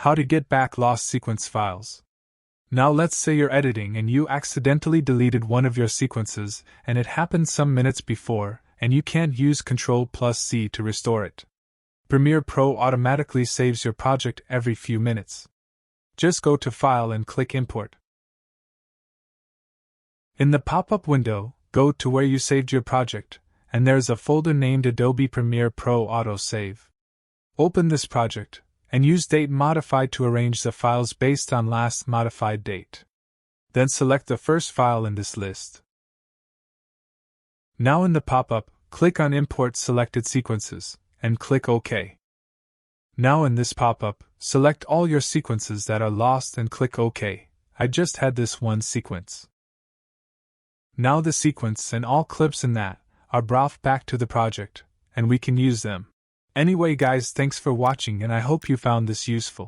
How to get back lost sequence files. Now let's say you're editing and you accidentally deleted one of your sequences, and it happened some minutes before, and you can't use Ctrl+C to restore it. Premiere Pro automatically saves your project every few minutes. Just go to File and click Import. In the pop-up window, go to where you saved your project, and there's a folder named Adobe Premiere Pro Autosave. Open this project, and use Date Modified to arrange the files based on last modified date. Then select the first file in this list. Now in the pop-up, click on Import Selected Sequences, and click OK. Now in this pop-up, select all your sequences that are lost and click OK. I just had this one sequence. Now the sequence and all clips in that are brought back to the project, and we can use them. Anyway guys, thanks for watching and I hope you found this useful.